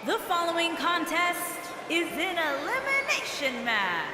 The following contest is an elimination match.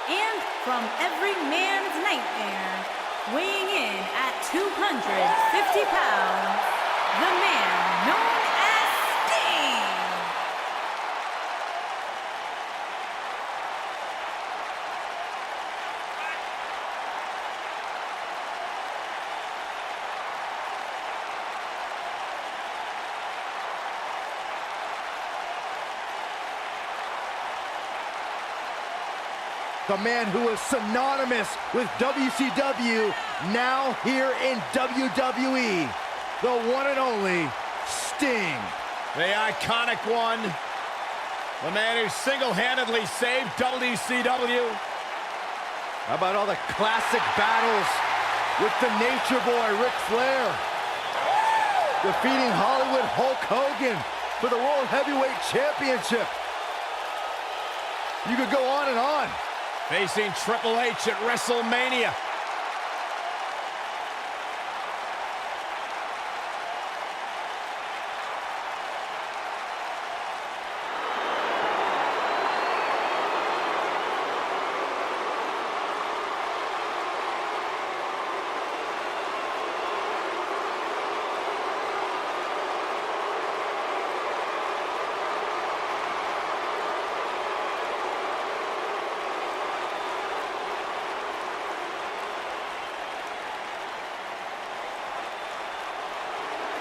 And from every man's nightmare, weighing in at 250 pounds, the man known as Sting. The man who was synonymous with WCW, now here in WWE. The one and only Sting. The iconic one. The man who single-handedly saved WCW. How about all the classic battles with the Nature Boy, Ric Flair? Defeating Hollywood Hulk Hogan for the World Heavyweight Championship. You could go on and on. Facing Triple H at WrestleMania.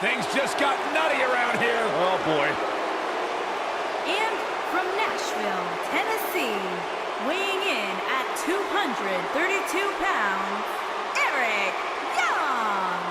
Things just got nutty around here. Oh, boy. And from Nashville, Tennessee, weighing in at 232 pounds, Eric Young.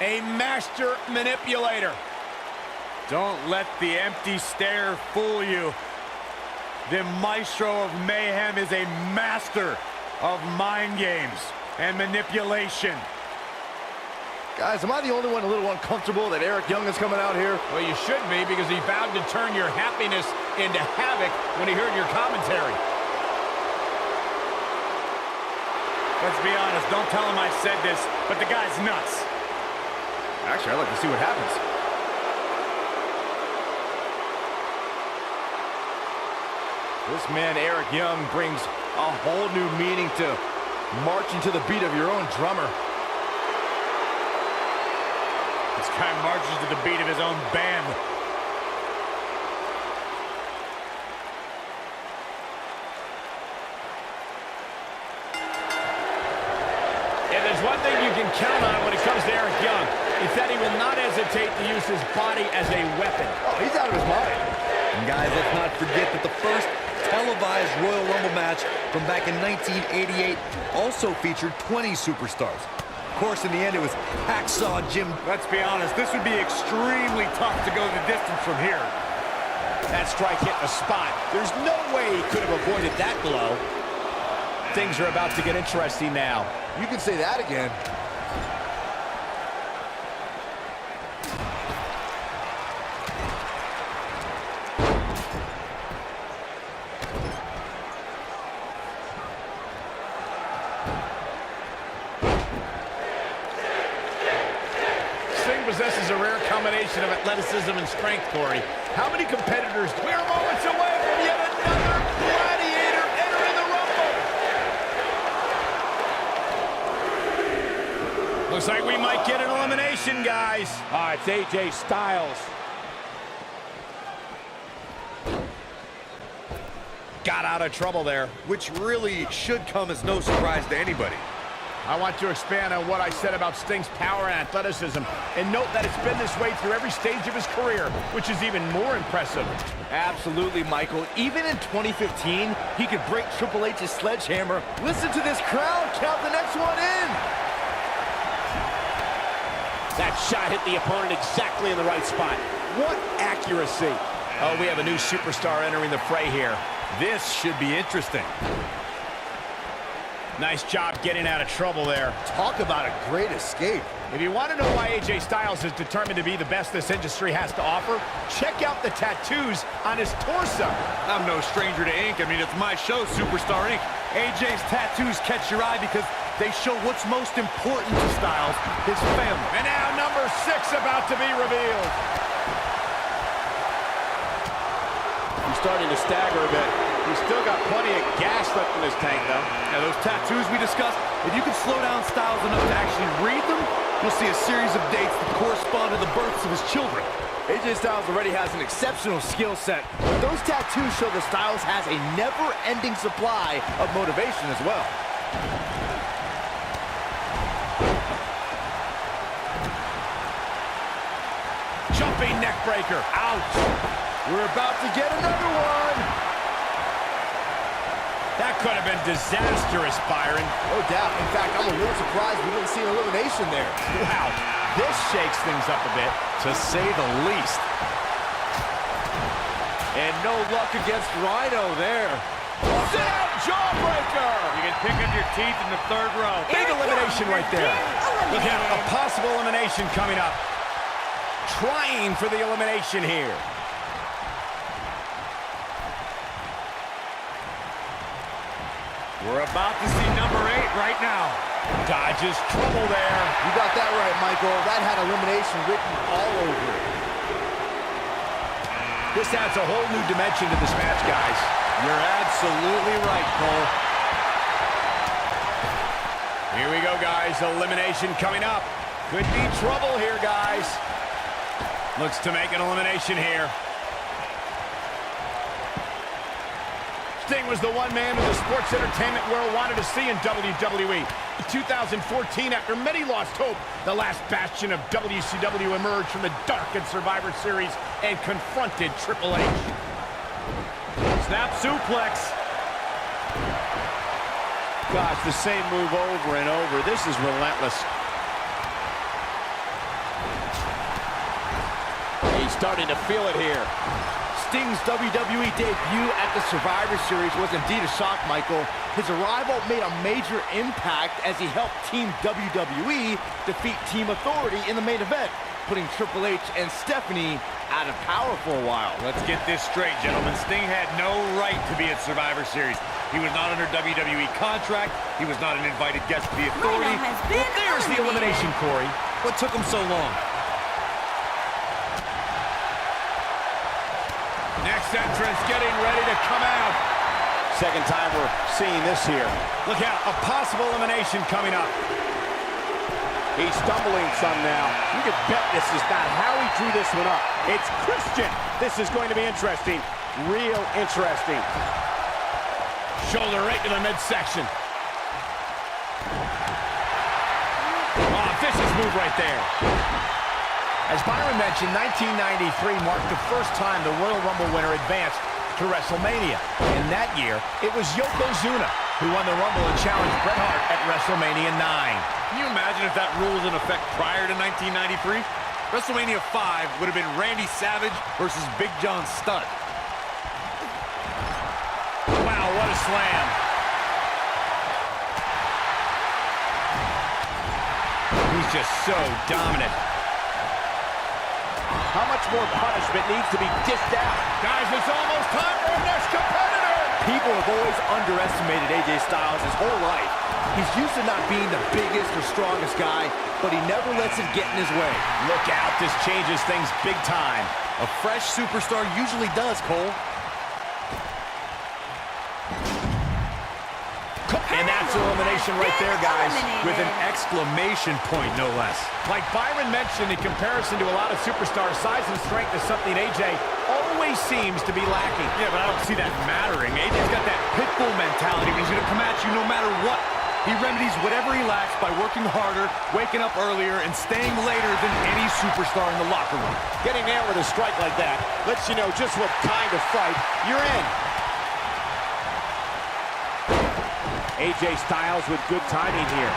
A master manipulator. Don't let the empty stare fool you. The maestro of mayhem is a master of mind games and manipulation. Guys, am I the only one a little uncomfortable that Eric Young is coming out here? Well, you should be, because he vowed to turn your happiness into havoc when he heard your commentary. Let's be honest, don't tell him I said this, but the guy's nuts. Actually, I'd like to see what happens. This man, Eric Young, brings a whole new meaning to marching to the beat of your own drummer. This guy marches to the beat of his own band. If there's one thing you can count on when it comes to Eric Young, it's that he will not hesitate to use his body as a weapon. Oh, he's out of his mind. And guys, let's not forget that the first televised Royal Rumble match from back in 1988 also featured 20 superstars. Of course, in the end, it was Hacksaw Jim. Let's be honest, this would be extremely tough to go the distance from here. That strike hit the spot. There's no way he could have avoided that blow. Things are about to get interesting now. You can say that again. Possesses a rare combination of athleticism and strength, Corey. How many competitors? We're moments away from yet another gladiator entering the Rumble. Looks like we might get an elimination, guys. It's AJ Styles. Got out of trouble there. Which really should come as no surprise to anybody. I want to expand on what I said about Sting's power and athleticism, and note that it's been this way through every stage of his career, which is even more impressive. Absolutely, Michael. Even in 2015, he could break Triple H's sledgehammer. Listen to this crowd count the next one in. That shot hit the opponent exactly in the right spot. What accuracy. Oh, we have a new superstar entering the fray here. This should be interesting. Nice job getting out of trouble there. Talk about a great escape. If you want to know why AJ Styles is determined to be the best this industry has to offer, check out the tattoos on his torso. I'm no stranger to ink. I mean, it's my show, Superstar Ink. AJ's tattoos catch your eye because they show what's most important to Styles, his family. And now number 6 about to be revealed. He's starting to stagger a bit. He's still got plenty of gas left in his tank, though. Now, those tattoos we discussed, if you can slow down Styles enough to actually read them, you'll see a series of dates that correspond to the births of his children. AJ Styles already has an exceptional skill set, but those tattoos show that Styles has a never-ending supply of motivation as well. Jumping neck breaker. Ouch. We're about to get another one. That could have been disastrous, Byron. No doubt. In fact, I'm a little surprised we didn't see an elimination there. Wow, this shakes things up a bit, to say the least. And no luck against Rhino there. Sit out jawbreaker! You can pick up your teeth in the 3rd row. Big elimination right there. Look out, a possible elimination coming up. Trying for the elimination here. We're about to see number 8 right now. Dodges trouble there. You got that right, Michael. That had elimination written all over it. This adds a whole new dimension to this match, guys. You're absolutely right, Cole. Here we go, guys. Elimination coming up. Could be trouble here, guys. Looks to make an elimination here. Sting was the one man who the sports entertainment world wanted to see in WWE. In 2014, after many lost hope, the last bastion of WCW emerged from the darkened Survivor Series and confronted Triple H. Snap suplex. Gosh, the same move over and over. This is relentless. He's starting to feel it here. Sting's WWE debut at the Survivor Series was indeed a shock, Michael. His arrival made a major impact as he helped Team WWE defeat Team Authority in the main event, putting Triple H and Stephanie out of power for a while. Let's get this straight, gentlemen. Sting had no right to be at Survivor Series. He was not under WWE contract. He was not an invited guest to the Authority. Well, there's the elimination, Corey. What took him so long? Next entrance getting ready to come out. Second time we're seeing this here. Look out, a possible elimination coming up. He's stumbling some now. You could bet this is not how he drew this one up. It's Christian. This is going to be interesting. Real interesting. Shoulder right to the midsection. Oh, vicious move right there. As Byron mentioned, 1993 marked the first time the Royal Rumble winner advanced to WrestleMania. In that year, it was Yokozuna who won the Rumble and challenged Bret Hart at WrestleMania 9. Can you imagine if that rule was in effect prior to 1993? WrestleMania 5 would have been Randy Savage versus Big John Studd. Wow, what a slam. He's just so dominant. How much more punishment needs to be dished out? Guys, it's almost time for our next competitor. People have always underestimated AJ Styles his whole life. He's used to not being the biggest or strongest guy, but he never lets it get in his way. Look out, this changes things big time. A fresh superstar usually does, Cole. And that's elimination right there, guys. With an exclamation point, no less. Like Byron mentioned, in comparison to a lot of superstars, size and strength is something AJ always seems to be lacking. Yeah, but I don't see that mattering. AJ's got that pit bull mentality. He's going to come at you no matter what. He remedies whatever he lacks by working harder, waking up earlier, and staying later than any superstar in the locker room. Getting there with a strike like that lets you know just what kind of fight you're in. AJ Styles with good timing here.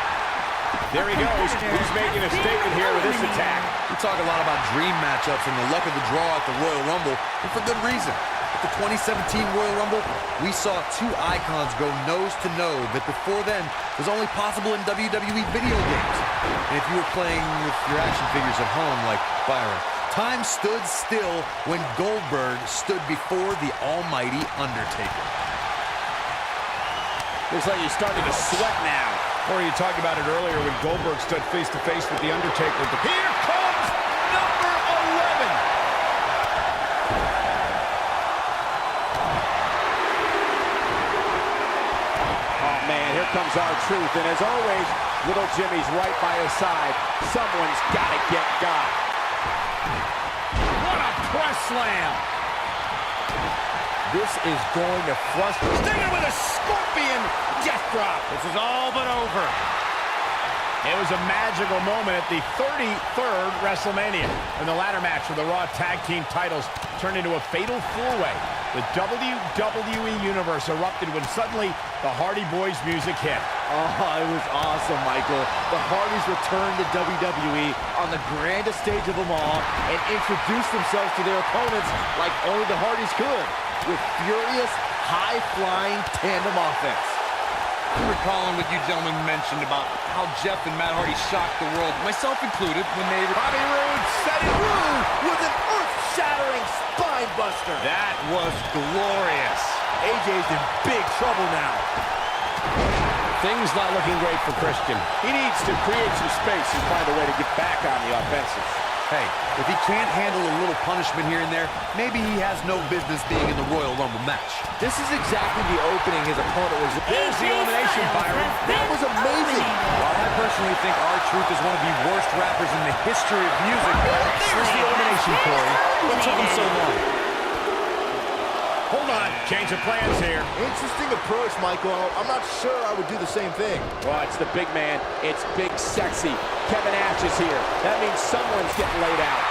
There he goes. He's making a statement here with this attack. We talk a lot about dream matchups and the luck of the draw at the Royal Rumble, and for good reason. At the 2017 Royal Rumble, we saw two icons go nose-to-nose that before then was only possible in WWE video games. And if you were playing with your action figures at home like Byron, time stood still when Goldberg stood before the almighty Undertaker. Looks like he's starting to sweat now. Or you talked about it earlier when Goldberg stood face-to-face with the Undertaker. Here comes number 11. Oh, man, here comes R-Truth. And as always, little Jimmy's right by his side. Someone's got to get got. What a press slam. This is going to frustrate. Stinging with a scorpion death drop. This is all but over. It was a magical moment at the 33rd WrestleMania when the ladder match for the Raw Tag Team titles turned into a fatal four-way. The WWE Universe erupted when suddenly the Hardy Boys music hit. Oh, it was awesome, Michael. The Hardys returned to WWE on the grandest stage of them all and introduced themselves to their opponents like only the Hardys could, with furious, high-flying tandem offense. I'm recalling what you gentlemen mentioned about how Jeff and Matt Hardy shocked the world, myself included, when they... Bobby Roode set it. With an earth-shattering spine buster. That was glorious. AJ's in big trouble now. Things not looking great for Christian. He needs to create some space and find a way to get back on the offensive. Hey, if he can't handle a little punishment here and there, maybe he has no business being in the Royal Rumble match. This is exactly the opening his opponent was. There's the elimination, Byron. That was amazing. While I personally think R-Truth is one of the worst rappers in the history of music, there's the elimination, Corey. What took him so long? Hold on, change of plans here. Interesting approach, Michael. I'm not sure I would do the same thing. Well, it's the big man. It's big, sexy. Kevin Nash is here. That means someone's getting laid out.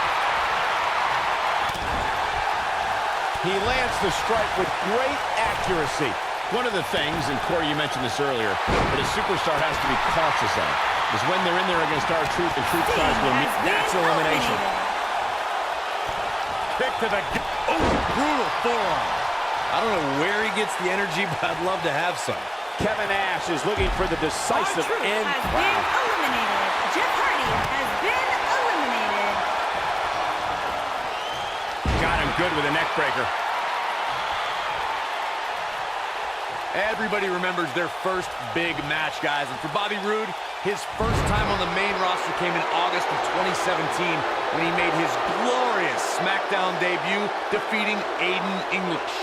He lands the strike with great accuracy. One of the things, and Corey, you mentioned this earlier, that a superstar has to be cautious of is when they're in there against R-Truth and Truth tries to meet. That's elimination. Kick to the... Oh, brutal forearm. I don't know where he gets the energy, but I'd love to have some. Kevin Nash is looking for the decisive end. Has been eliminated. Jeff Hardy has been eliminated. Got him good with a neck breaker. Everybody remembers their first big match, guys. And for Bobby Roode, his first time on the main roster came in August of 2017 when he made his glorious SmackDown debut, defeating Aiden English.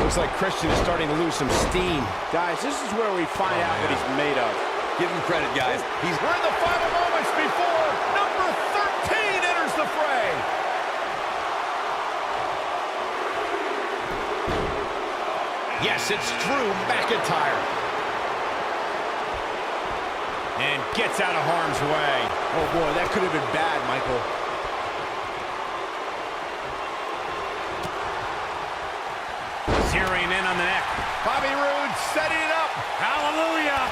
Looks like Christian is starting to lose some steam. Guys, this is where we find out what he's made of. Give him credit, guys. We're in the final moments before number 13 enters the fray. Yes, it's Drew McIntyre. And gets out of harm's way. Oh, boy, that could have been bad, Michael. Zeroing in on the neck. Bobby Roode setting it up. Hallelujah.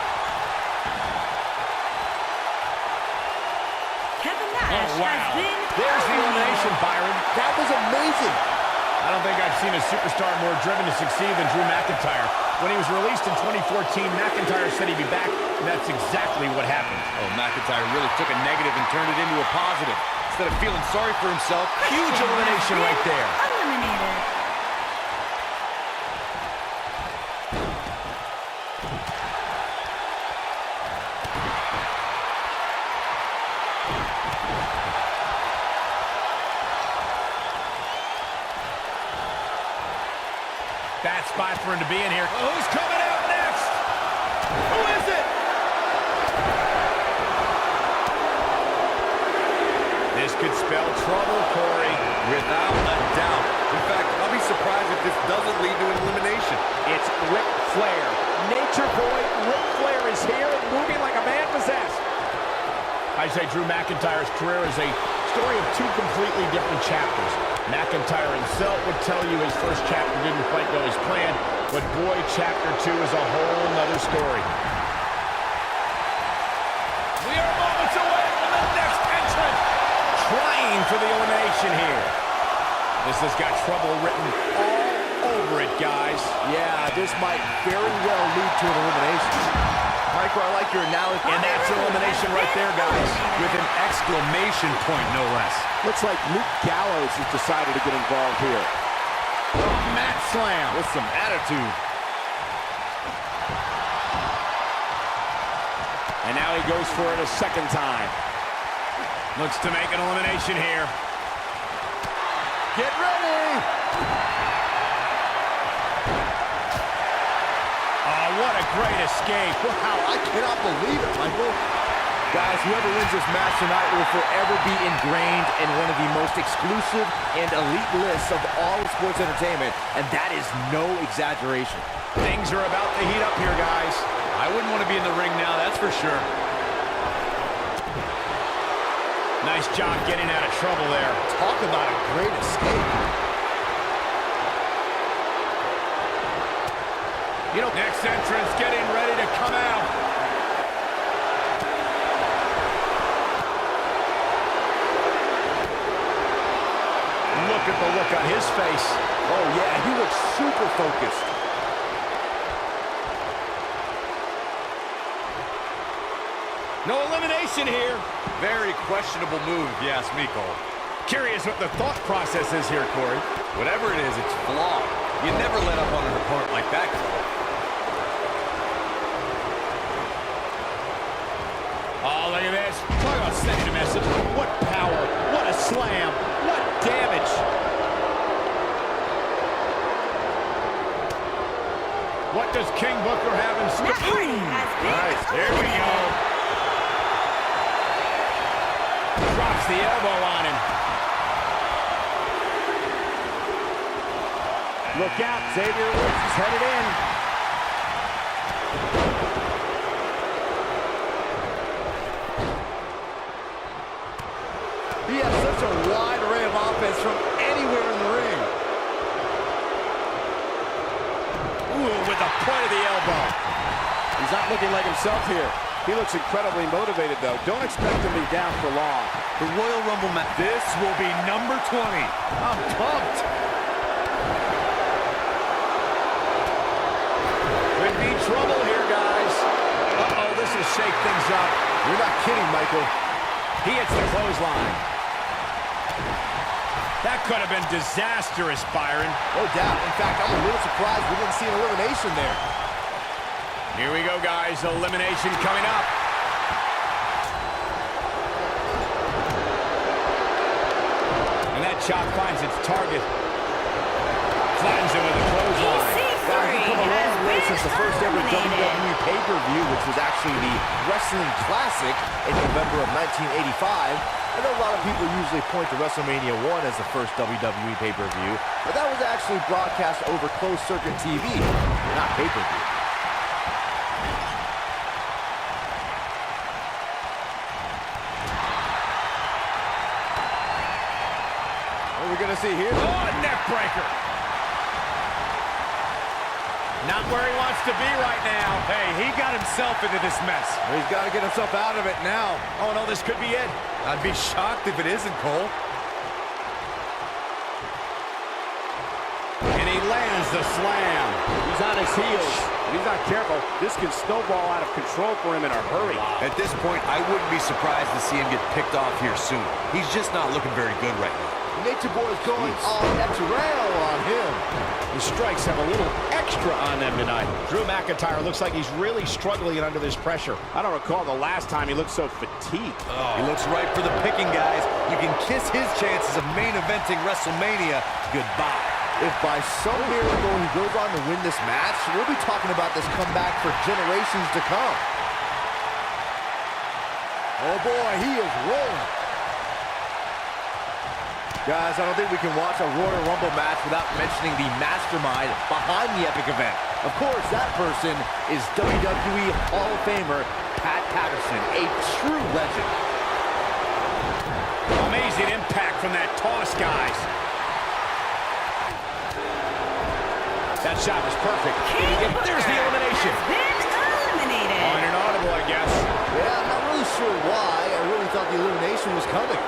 Kevin Nash has been There's the elimination, Byron. That was amazing. I don't think I've seen a superstar more driven to succeed than Drew McIntyre. When he was released in 2014, McIntyre said he'd be back, and that's exactly what happened. Oh, McIntyre really took a negative and turned it into a positive. Instead of feeling sorry for himself, Huge elimination right there. eliminated. Bad spot for him to be in here. Oh, who's coming out next? Who is it? This could spell trouble, Corey. without a doubt. In fact, I'll be surprised if this doesn't lead to an elimination. It's Ric Flair. Nature Boy Ric Flair is here and moving like a man possessed. I say Drew McIntyre's career is a story of two completely different chapters. McIntyre himself would tell you his first chapter didn't quite go as planned, but boy, chapter 2 is a whole nother story. We are moments away from the next entrant, trying for the elimination here. This has got trouble written all over it, guys. Yeah, this might very well lead to an elimination. Michael, I like your analogy. And that's an elimination right there, guys. With an exclamation point, no less. Looks like Luke Gallows has decided to get involved here. Mat slam. With some attitude. And now he goes for it a second time. Looks to make an elimination here. Get ready! Oh, what a great escape. Wow, I cannot believe it, Michael. Guys, whoever wins this match tonight will forever be ingrained in one of the most exclusive and elite lists of all of sports entertainment, and that is no exaggeration. Things are about to heat up here, guys. I wouldn't want to be in the ring now, that's for sure. Nice job getting out of trouble there. Talk about a great escape. You know, next entrance getting ready to come out. Look at the look on his face. Oh, yeah, he looks super focused. No elimination here. Very questionable move, if you ask me, Cole. Curious what the thought process is here, Corey. Whatever it is, it's flawed. You never let up on an opponent like that, Cole. Oh, look at this. Talk about sending a message. What power. What a slam. What damage. What does King Booker have in store? Nice. Here we go. Drops the elbow on him. Look out, Xavier Woods is headed in. He has such a wide array of offense from anywhere in the ring. Ooh, with the point of the elbow. He's not looking like himself here. He looks incredibly motivated, though. Don't expect him to be down for long. The Royal Rumble match. This will be number 20. I'm pumped. Could be trouble here, guys. Uh-oh, this will shake things up. You're not kidding, Michael. He hits the clothesline. That could have been disastrous, Byron. No doubt. In fact, I'm a little surprised we didn't see an elimination there. Here we go, guys. Elimination coming up. And that chop finds its target. Flattens him with a clothesline. Guys, we've come a long way since the first ever WWE pay-per-view, which was actually the Wrestling Classic in November of 1985. I know a lot of people usually point to WrestleMania 1 as the first WWE pay-per-view, but that was actually broadcast over closed-circuit TV, not pay-per-view. What are we going to see here? Oh, a neck breaker. Not where he wants to be right now. Hey, he got himself into this mess. He's got to get himself out of it now. Oh, no, this could be it. I'd be shocked if it isn't, Cole. And he lands the slam. He's on his heels. If he's not careful, this can snowball out of control for him in a hurry. At this point, I wouldn't be surprised to see him get picked off here soon. He's just not looking very good right now. Nature Boy is going all natural on him. The strikes have a little extra on them tonight. Drew McIntyre looks like he's really struggling under this pressure. I don't recall the last time he looked so fatigued. Oh. He looks right for the picking, guys. You can kiss his chances of main eventing WrestleMania goodbye. If by some miracle he goes on to win this match, we'll be talking about this comeback for generations to come. Oh boy, he is rolling. Guys, I don't think we can watch a Royal Rumble match without mentioning the mastermind behind the epic event. Of course, that person is WWE Hall of Famer Pat Patterson, a true legend. Amazing impact from that toss, guys. That shot was perfect. There's the elimination. Been eliminated. On an audible, I guess. Yeah, I'm not really sure why. I really thought the elimination was coming.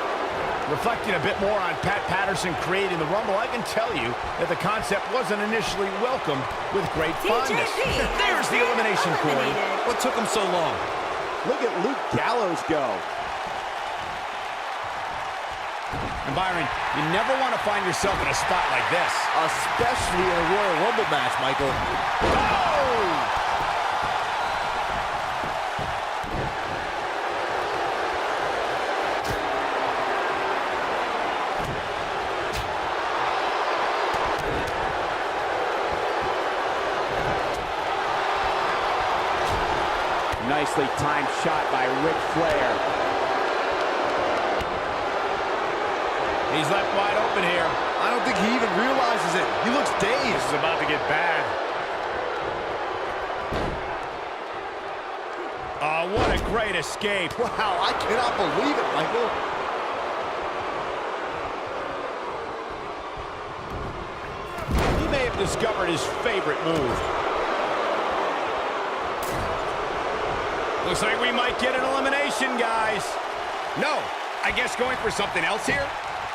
Reflecting a bit more on Pat Patterson creating the Rumble, I can tell you that the concept wasn't initially welcomed with great fondness. There's the elimination, Corey. What took him so long? Look at Luke Gallows go. And Byron, you never want to find yourself in a spot like this. Especially in a Royal Rumble match, Michael. Oh! Nicely timed shot by Ric Flair. He's left wide open here. I don't think he even realizes it. He looks dazed. This is about to get bad. Oh, what a great escape. Wow, I cannot believe it, Michael. He may have discovered his favorite move. Looks like we might get an elimination, guys. No, I guess going for something else here?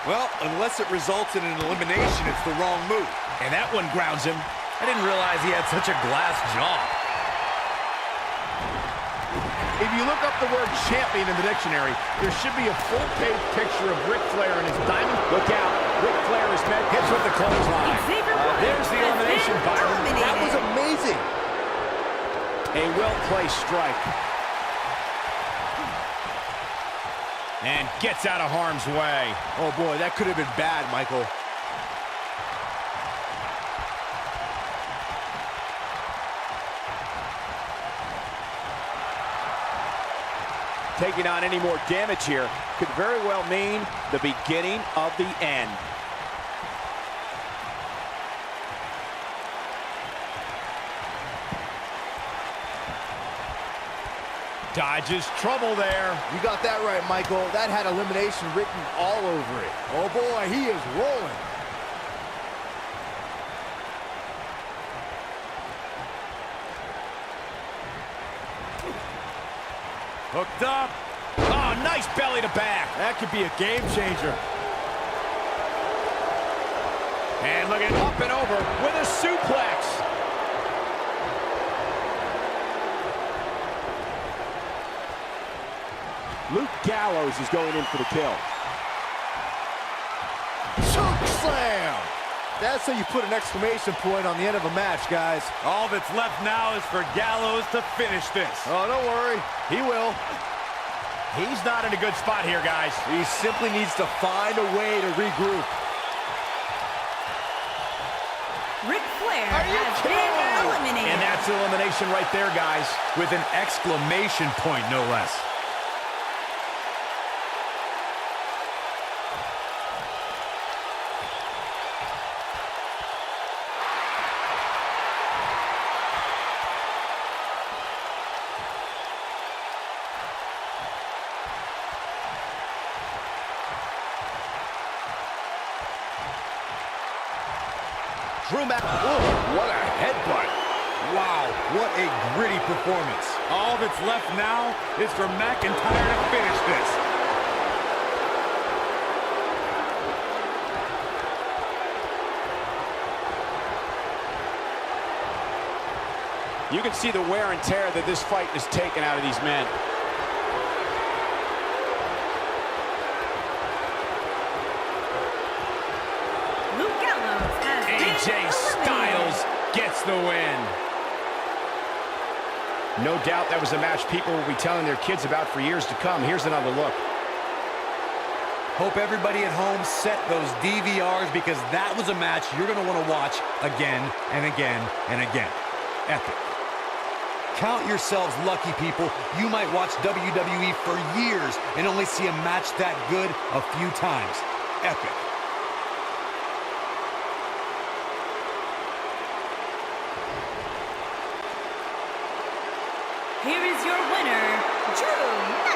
Well, unless it results in an elimination, it's the wrong move. And that one grounds him. I didn't realize he had such a glass jaw. If you look up the word champion in the dictionary, there should be a full-page picture of Ric Flair and his diamond. Look out. Ric Flair is met. Hits with the clothesline. There's the elimination, Byron. That was amazing. A well-placed strike. And gets out of harm's way. Oh, boy, that could have been bad, Michael. Taking on any more damage here could very well mean the beginning of the end. Dodges trouble there. You got that right, Michael. That had elimination written all over it. Oh, boy, he is rolling. Hooked up. Oh, nice belly to back. That could be a game changer. And look at up and over with a suplex. Luke Gallows is going in for the kill. Choke slam. That's how you put an exclamation point on the end of a match, guys. All that's left now is for Gallows to finish this. Oh, don't worry. He will. He's not in a good spot here, guys. He simply needs to find a way to regroup. Ric Flair has been eliminated. And that's elimination right there, guys. With an exclamation point, no less. Drew what a headbutt. Wow, what a gritty performance. All that's left now is for McIntyre to finish this. You can see the wear and tear that this fight has taken out of these men. AJ Styles gets the win. No doubt that was a match people will be telling their kids about for years to come. Here's another look. Hope everybody at home set those DVRs because that was a match you're going to want to watch again and again and again. Epic. Count yourselves lucky, people. You might watch WWE for years and only see a match that good a few times. Epic. Drew